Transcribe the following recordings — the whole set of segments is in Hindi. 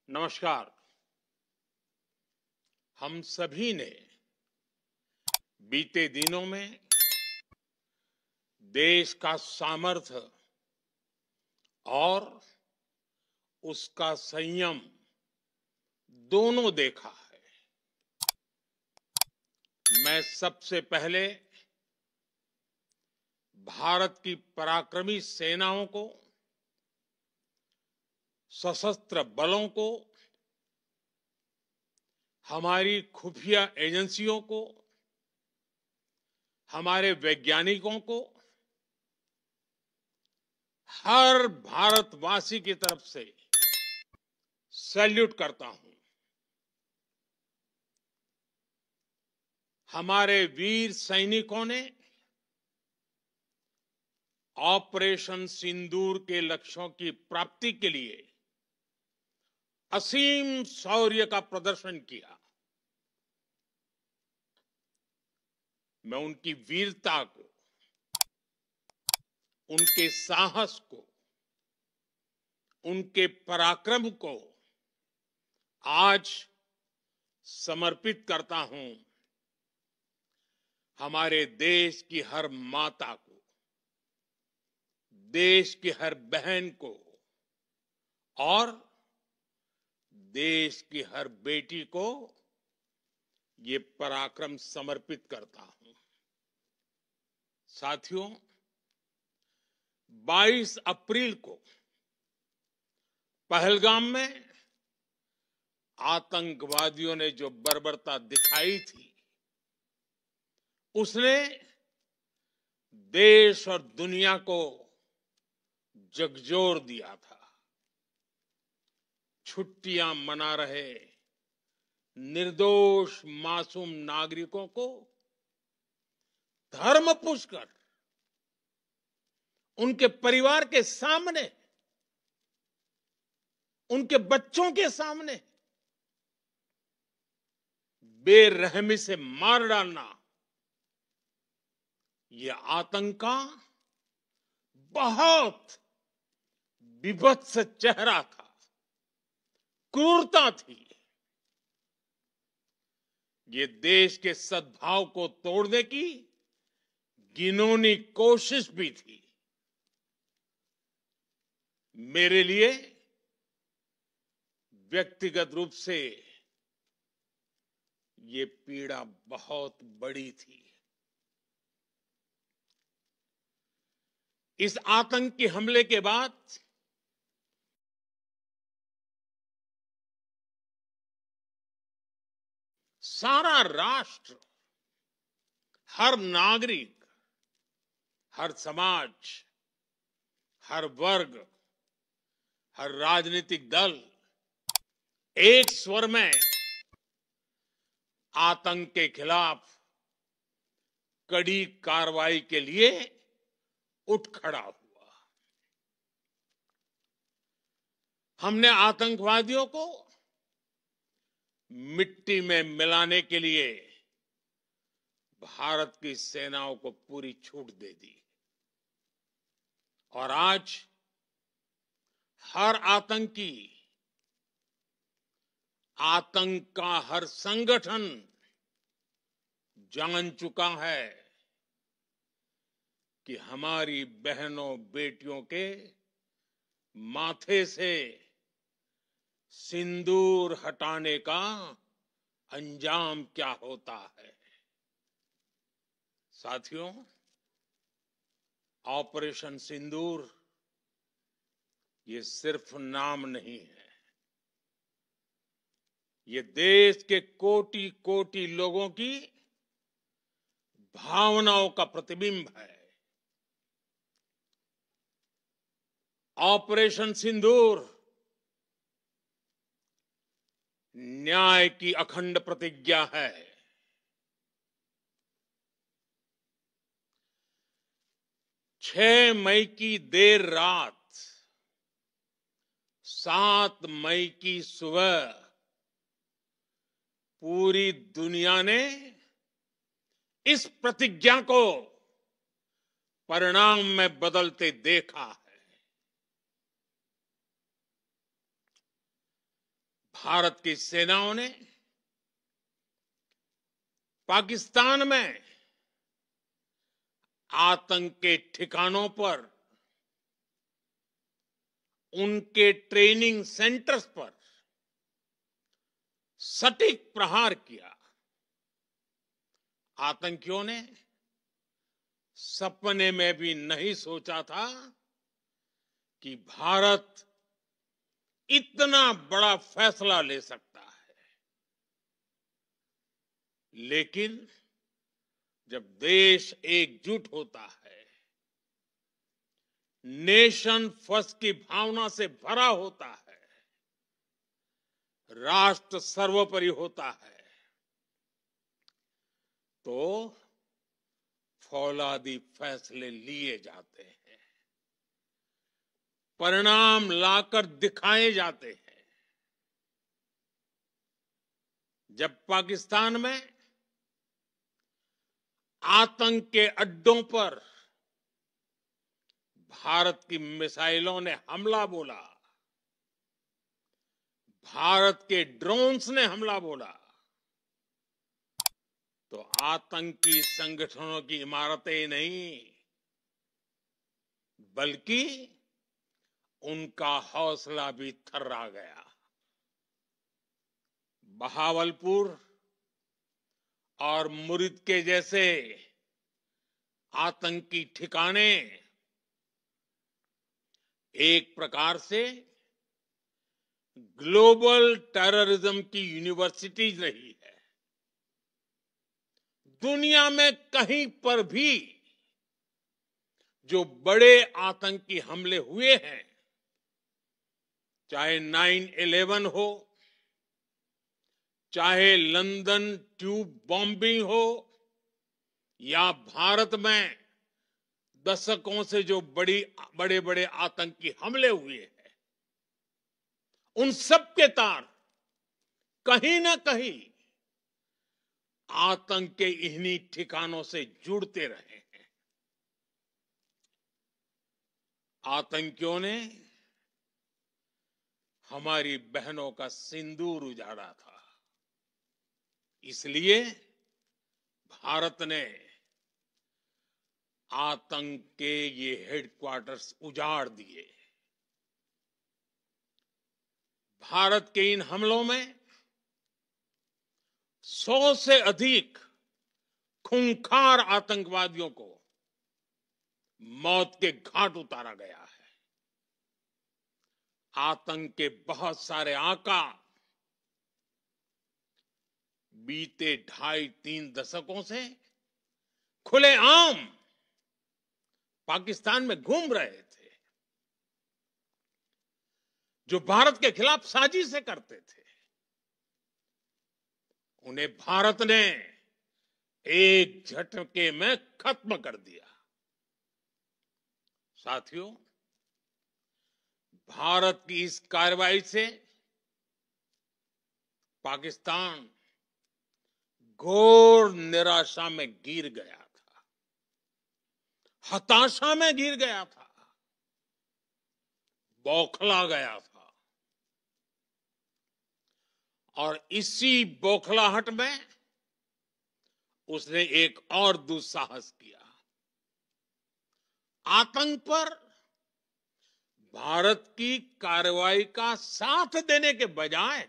नमस्कार। हम सभी ने बीते दिनों में देश का सामर्थ्य और उसका संयम दोनों देखा है। मैं सबसे पहले भारत की पराक्रमी सेनाओं को, सशस्त्र बलों को, हमारी खुफिया एजेंसियों को, हमारे वैज्ञानिकों को, हर भारतवासी की तरफ से सैल्यूट करता हूं। हमारे वीर सैनिकों ने ऑपरेशन सिंदूर के लक्ष्यों की प्राप्ति के लिए असीम शौर्य का प्रदर्शन किया। मैं उनकी वीरता को, उनके साहस को, उनके पराक्रम को आज समर्पित करता हूं। हमारे देश की हर माता को, देश की हर बहन को और देश की हर बेटी को ये पराक्रम समर्पित करता हूं। साथियों, 22 अप्रैल को पहलगाम में आतंकवादियों ने जो बर्बरता दिखाई थी, उसने देश और दुनिया को झकझोर दिया था। छुट्टियां मना रहे निर्दोष मासूम नागरिकों को धर्म पूछकर उनके परिवार के सामने, उनके बच्चों के सामने बेरहमी से मार डालना, यह आतंक का बहुत विभत्स चेहरा था, क्रूरता थी। ये देश के सद्भाव को तोड़ने की घिनौनी कोशिश भी थी। मेरे लिए व्यक्तिगत रूप से ये पीड़ा बहुत बड़ी थी। इस आतंकी हमले के बाद सारा राष्ट्र, हर नागरिक, हर समाज, हर वर्ग, हर राजनीतिक दल एक स्वर में आतंक के खिलाफ कड़ी कार्रवाई के लिए उठ खड़ा हुआ। हमने आतंकवादियों को मिट्टी में मिलाने के लिए भारत की सेनाओं को पूरी छूट दे दी और आज हर आतंकी, आतंक का हर संगठन जान चुका है कि हमारी बहनों बेटियों के माथे से सिंदूर हटाने का अंजाम क्या होता है। साथियों, ऑपरेशन सिंदूर ये सिर्फ नाम नहीं है, ये देश के कोटि कोटि लोगों की भावनाओं का प्रतिबिंब है। ऑपरेशन सिंदूर न्याय की अखंड प्रतिज्ञा है। 6 मई की देर रात, 7 मई की सुबह पूरी दुनिया ने इस प्रतिज्ञा को परिणाम में बदलते देखा है। भारत की सेनाओं ने पाकिस्तान में आतंक के ठिकानों पर, उनके ट्रेनिंग सेंटर्स पर सटीक प्रहार किया। आतंकियों ने सपने में भी नहीं सोचा था कि भारत इतना बड़ा फैसला ले सकता है। लेकिन जब देश एकजुट होता है, नेशन फर्स्ट की भावना से भरा होता है, राष्ट्र सर्वोपरि होता है, तो फौलादी फैसले लिए जाते हैं, परिणाम लाकर दिखाए जाते हैं। जब पाकिस्तान में आतंक के अड्डों पर भारत की मिसाइलों ने हमला बोला, भारत के ड्रोन्स ने हमला बोला, तो आतंकी संगठनों की इमारतें नहीं, बल्कि उनका हौसला भी थर्रा गया। बहावलपुर और मुरिद के जैसे आतंकी ठिकाने एक प्रकार से ग्लोबल टेररिज्म की यूनिवर्सिटीज रही है। दुनिया में कहीं पर भी जो बड़े आतंकी हमले हुए हैं, चाहे 9/11 हो, चाहे लंदन ट्यूब बॉम्बिंग हो, या भारत में दशकों से जो बड़े बड़े आतंकी हमले हुए हैं, उन सब के तार कहीं ना कहीं आतंक के इन्हीं ठिकानों से जुड़ते रहे हैं। आतंकियों ने हमारी बहनों का सिंदूर उजाड़ा था, इसलिए भारत ने आतंक के ये हेडक्वार्टर्स उजाड़ दिए। भारत के इन हमलों में 100 से अधिक खूंखार आतंकवादियों को मौत के घाट उतारा गया है। आतंक के बहुत सारे आका बीते 2.5-3 दशकों से खुलेआम पाकिस्तान में घूम रहे थे, जो भारत के खिलाफ साजिशें करते थे। उन्हें भारत ने एक झटके में खत्म कर दिया। साथियों, भारत की इस कार्रवाई से पाकिस्तान घोर निराशा में गिर गया था, हताशा में गिर गया था, बौखला गया था। और इसी बौखलाहट में उसने एक और दुस्साहस किया। आतंक पर भारत की कार्रवाई का साथ देने के बजाय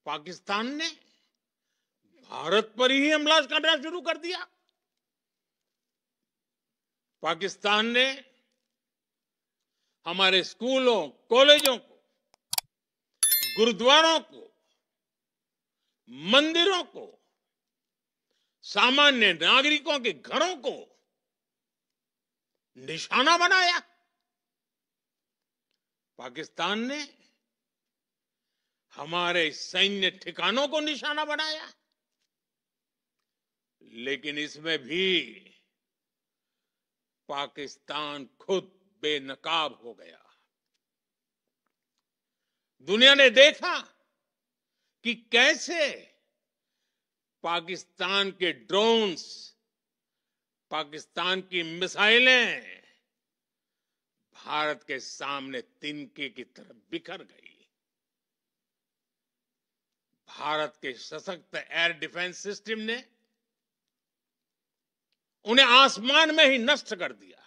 पाकिस्तान ने भारत पर ही हमला करना शुरू कर दिया। पाकिस्तान ने हमारे स्कूलों, कॉलेजों को, गुरुद्वारों को, मंदिरों को, सामान्य नागरिकों के घरों को निशाना बनाया। पाकिस्तान ने हमारे सैन्य ठिकानों को निशाना बनाया। लेकिन इसमें भी पाकिस्तान खुद बेनकाब हो गया। दुनिया ने देखा कि कैसे पाकिस्तान के ड्रोन्स, पाकिस्तान की मिसाइलें भारत के सामने तिनके की तरह बिखर गई। भारत के सशक्त एयर डिफेंस सिस्टम ने उन्हें आसमान में ही नष्ट कर दिया।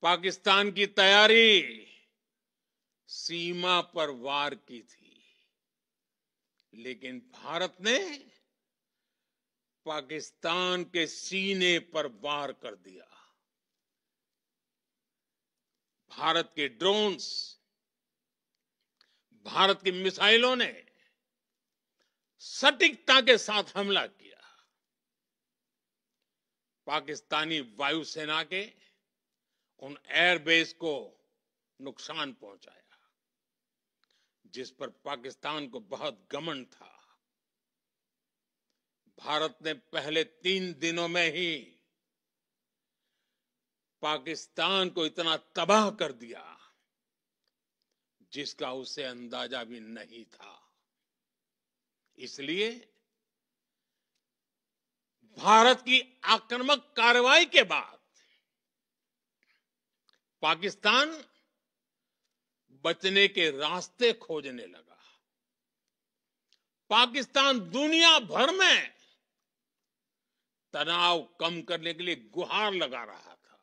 पाकिस्तान की तैयारी सीमा पर वार की थी, लेकिन भारत ने पाकिस्तान के सीने पर वार कर दिया। भारत के ड्रोन्स, भारत की मिसाइलों ने सटीकता के साथ हमला किया। पाकिस्तानी वायुसेना के उन एयरबेस को नुकसान पहुंचाया, जिस पर पाकिस्तान को बहुत घमंड था। भारत ने पहले 3 दिनों में ही पाकिस्तान को इतना तबाह कर दिया जिसका उसे अंदाजा भी नहीं था। इसलिए भारत की आक्रामक कार्रवाई के बाद पाकिस्तान बचने के रास्ते खोजने लगा। पाकिस्तान दुनिया भर में तनाव कम करने के लिए गुहार लगा रहा था,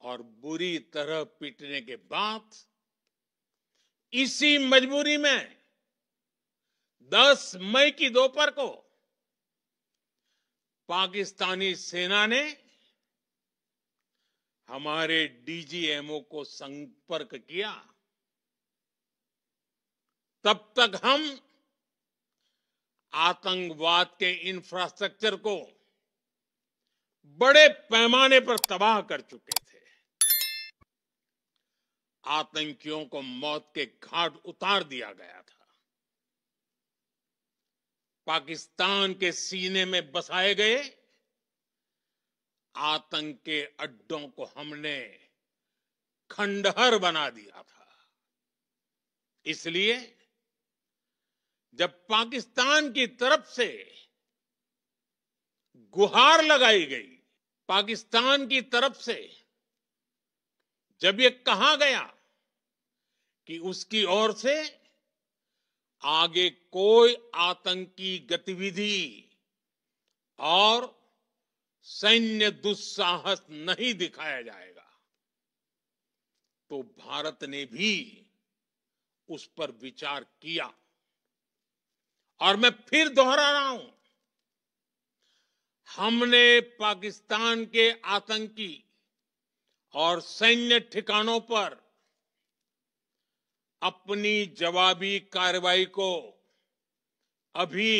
और बुरी तरह पीटने के बाद इसी मजबूरी में 10 मई की दोपहर को पाकिस्तानी सेना ने हमारे डीजीएमओ को संपर्क किया। तब तक हम आतंकवाद के इंफ्रास्ट्रक्चर को बड़े पैमाने पर तबाह कर चुके थे। आतंकियों को मौत के घाट उतार दिया गया था। पाकिस्तान के सीने में बसाए गए आतंक के अड्डों को हमने खंडहर बना दिया था। इसलिए जब पाकिस्तान की तरफ से गुहार लगाई गई, पाकिस्तान की तरफ से जब ये कहा गया कि उसकी ओर से आगे कोई आतंकी गतिविधि और सैन्य दुस्साहस नहीं दिखाया जाएगा, तो भारत ने भी उस पर विचार किया। और मैं फिर दोहरा रहा हूं, हमने पाकिस्तान के आतंकी और सैन्य ठिकानों पर अपनी जवाबी कार्रवाई को अभी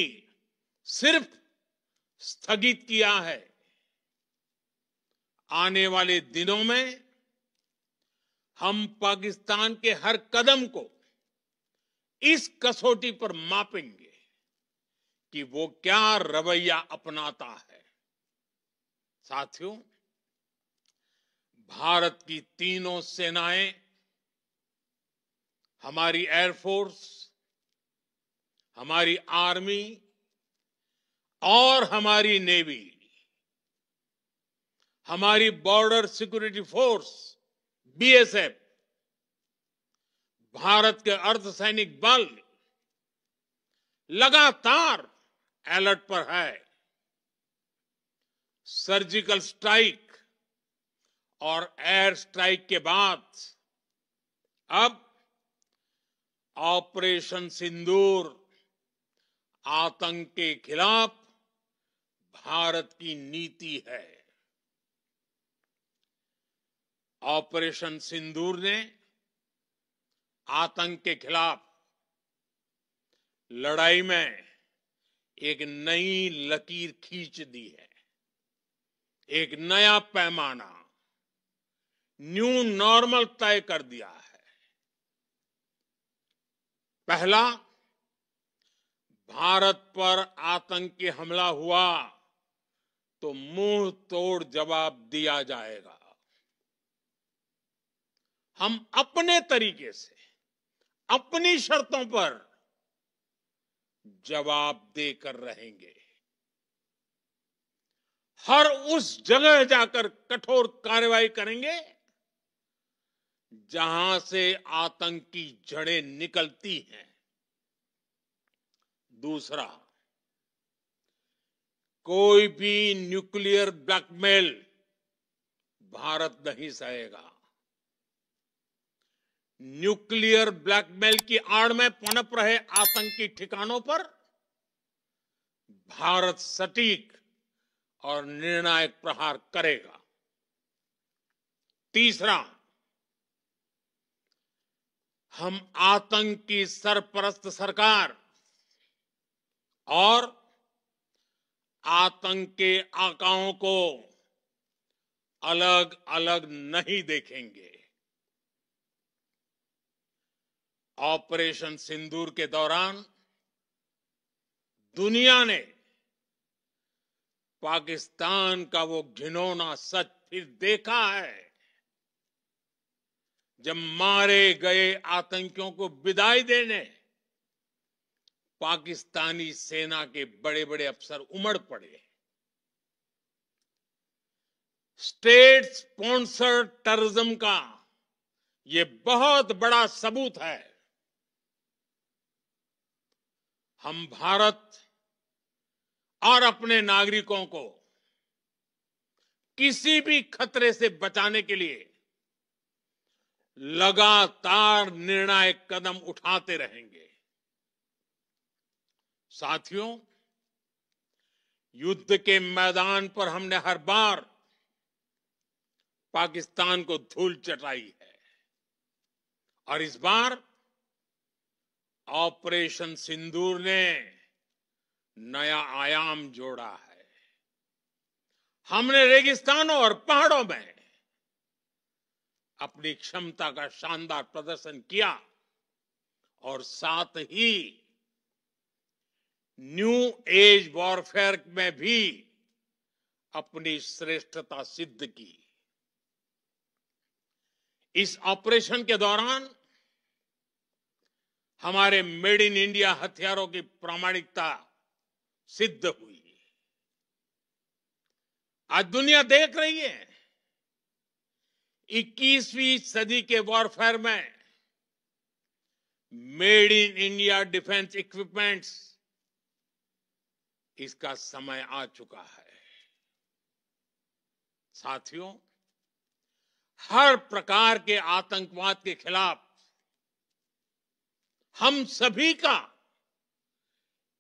सिर्फ स्थगित किया है। आने वाले दिनों में हम पाकिस्तान के हर कदम को इस कसौटी पर मापेंगे कि वो क्या रवैया अपनाता है। साथियों, भारत की तीनों सेनाएं, हमारी एयरफोर्स, हमारी आर्मी और हमारी नेवी, हमारी border security force BSF, Bharat के अर्धसैनिक बल लगातार अलर्ट पर है। सर्जिकल स्ट्राइक और एयर स्ट्राइक के बाद अब ऑपरेशन सिंदूर आतंक के खिलाफ भारत की नीति है। ऑपरेशन सिंदूर ने आतंक के खिलाफ लड़ाई में एक नई लकीर खींच दी है, एक नया पैमाना, न्यू नॉर्मल तय कर दिया है। पहला, भारत पर आतंकी हमला हुआ तो मुंह तोड़ जवाब दिया जाएगा। हम अपने तरीके से, अपनी शर्तों पर जवाब देकर रहेंगे। हर उस जगह जाकर कठोर कार्रवाई करेंगे जहां से आतंक की जड़ें निकलती हैं। दूसरा, कोई भी न्यूक्लियर ब्लैकमेल भारत नहीं सहेगा। न्यूक्लियर ब्लैकमेल की आड़ में पनप रहे आतंकी ठिकानों पर भारत सटीक और निर्णायक प्रहार करेगा। तीसरा, हम आतंक की सरपरस्त सरकार और आतंक के आकाओं को अलग अलग नहीं देखेंगे। ऑपरेशन सिंदूर के दौरान दुनिया ने पाकिस्तान का वो घिनौना सच फिर देखा है, जब मारे गए आतंकियों को विदाई देने पाकिस्तानी सेना के बड़े बड़े अफसर उमड़ पड़े। स्टेट स्पॉन्सर्ड टेररिज्म का ये बहुत बड़ा सबूत है। हम भारत और अपने नागरिकों को किसी भी खतरे से बचाने के लिए लगातार निर्णायक कदम उठाते रहेंगे। साथियों, युद्ध के मैदान पर हमने हर बार पाकिस्तान को धूल चटाई है और इस बार ऑपरेशन सिंदूर ने नया आयाम जोड़ा है। हमने रेगिस्तानों और पहाड़ों में अपनी क्षमता का शानदार प्रदर्शन किया और साथ ही न्यू एज वॉरफेयर में भी अपनी श्रेष्ठता सिद्ध की। इस ऑपरेशन के दौरान हमारे मेड इन इंडिया हथियारों की प्रामाणिकता सिद्ध हुई। आज दुनिया देख रही है 21वीं सदी के वॉरफेयर में made in India defence equipments, इसका समय आ चुका है। साथियों, हर प्रकार के आतंकवाद के खिलाफ हम सभी का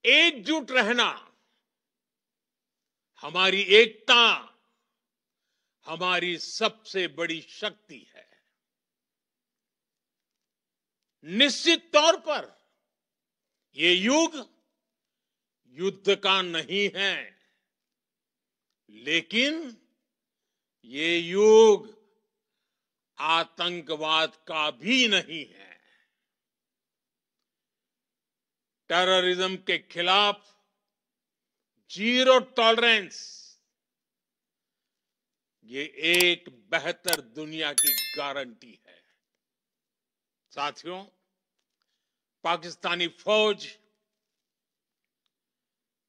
एकजुट रहना हमारी एकता, हमारी सबसे बड़ी शक्ति है। निश्चित तौर पर ये युग युद्ध का नहीं है, लेकिन ये युग आतंकवाद का भी नहीं है। टेररिज्म के खिलाफ जीरो टॉलरेंस, ये एक बेहतर दुनिया की गारंटी है। साथियों, पाकिस्तानी फौज,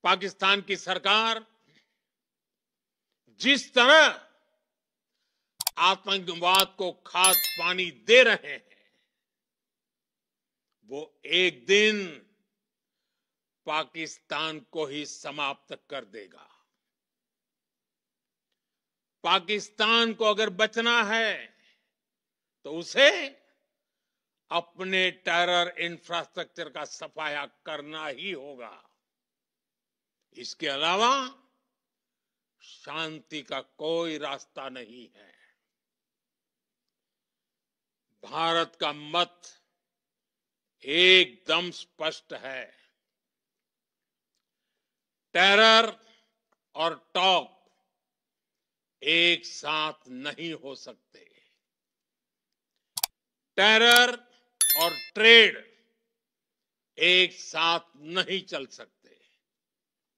पाकिस्तान की सरकार जिस तरह आतंकवाद को खाद पानी दे रहे हैं, वो एक दिन पाकिस्तान को ही समाप्त कर देगा। पाकिस्तान को अगर बचना है तो उसे अपने टेरर इंफ्रास्ट्रक्चर का सफाया करना ही होगा। इसके अलावा शांति का कोई रास्ता नहीं है। भारत का मत एकदम स्पष्ट है। टेरर और टॉक एक साथ नहीं हो सकते। टेरर और ट्रेड एक साथ नहीं चल सकते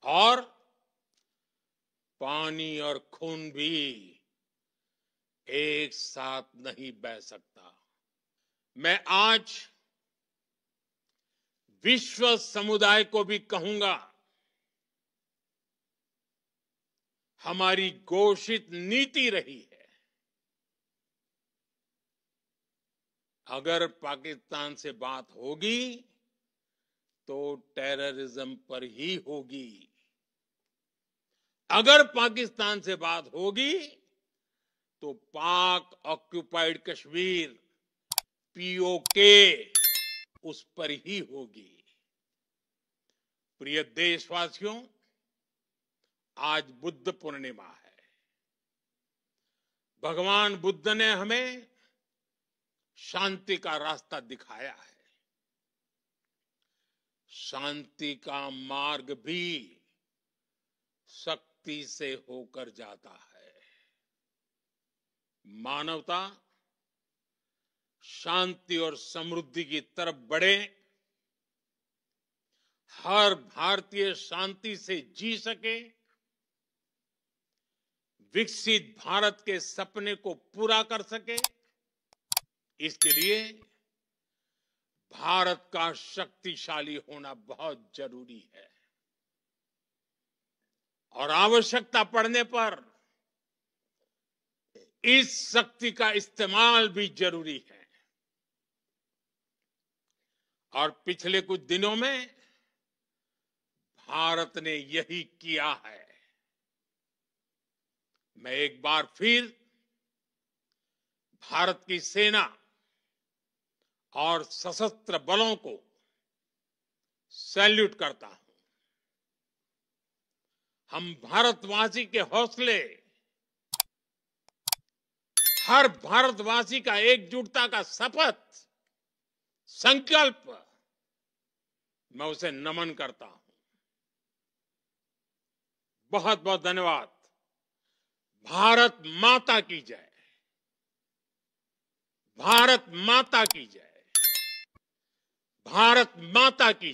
और पानी और खून भी एक साथ नहीं बह सकता। मैं आज विश्व समुदाय को भी कहूंगा, हमारी घोषित नीति रही है अगर पाकिस्तान से बात होगी तो टेररिज्म पर ही होगी। अगर पाकिस्तान से बात होगी तो पाक ऑक्युपाइड कश्मीर पीओके उस पर ही होगी। प्रिय देशवासियों, आज बुद्ध पूर्णिमा है। भगवान बुद्ध ने हमें शांति का रास्ता दिखाया है। शांति का मार्ग भी शक्ति से होकर जाता है। मानवता शांति और समृद्धि की तरफ बढ़े, हर भारतीय शांति से जी सके, विकसित भारत के सपने को पूरा कर सके, इसके लिए भारत का शक्तिशाली होना बहुत जरूरी है। और आवश्यकता पड़ने पर इस शक्ति का इस्तेमाल भी जरूरी है। और पिछले कुछ दिनों में भारत ने यही किया है। मैं एक बार फिर भारत की सेना और सशस्त्र बलों को सैल्यूट करता हूं। हम भारतवासी के हौसले, हर भारतवासी का एकजुटता का शपथ, संकल्प, मैं उसे नमन करता हूं। बहुत बहुत धन्यवाद। भारत माता की जय। भारत माता की जय। भारत माता की